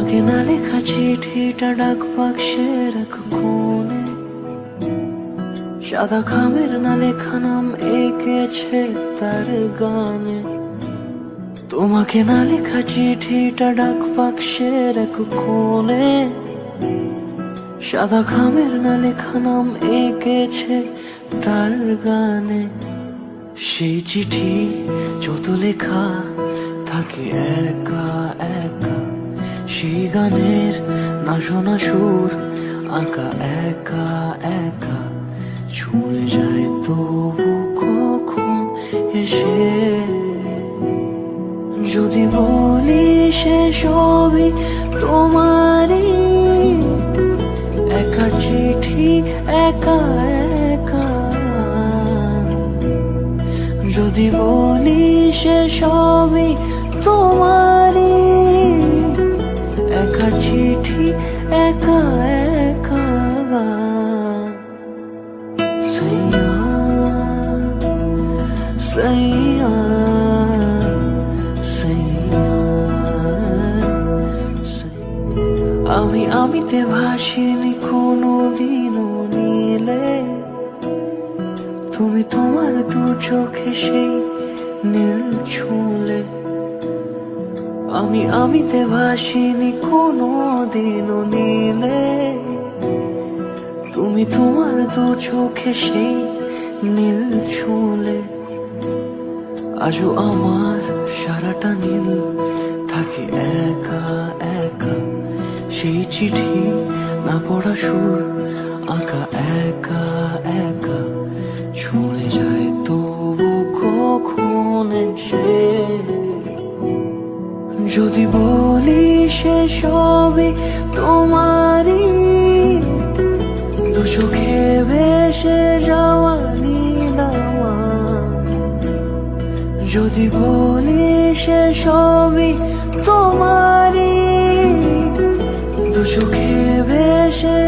তোমাকে না লেখা চিঠিটা ডাক বাক্সের এক কোণে, সাদা খামের না লেখা নাম এঁকেছে তার গানে। তোমাকে না লেখা চিঠিটা ডাক বাক্সের এক কোণে, সাদা খামের না লেখা নাম এঁকেছে তার গানে। সেই চিঠি যত লেখা থাকে একা একা, সেই গানের না শোনা সুর আঁকা একা একা, ছুঁয়ে যায় তবু কখন এসে। যদি বলি সে সবই তোমারই, একা চিঠি একা একা। যদি বলি সে সবই তোমারই, একা চিঠি একা একা। সাইয়া সাইয়া সাইয়া, আমিতে ভাসিনি কোনো দিনও নীলে, তুমি তোমার দু চোখে সেই নীল ছুঁলে। আমিতে ভাসিনি কোনো দিনও নীলে, তুমি তোমার দু চোখে সেই নীল ছুঁলে। আজও আমার সারাটা নীল থাকে একা একা, সেই চিঠি না পড়া সুর আঁকা একা একা, ছুঁয়ে যায় তবু কখন এসে। যদি বলি সে সবই তোমারই, দু চোখে ভেসে যাওয়া নীলামা। যদি বলি সে সবই তোমারই, দু চোখে ভেসে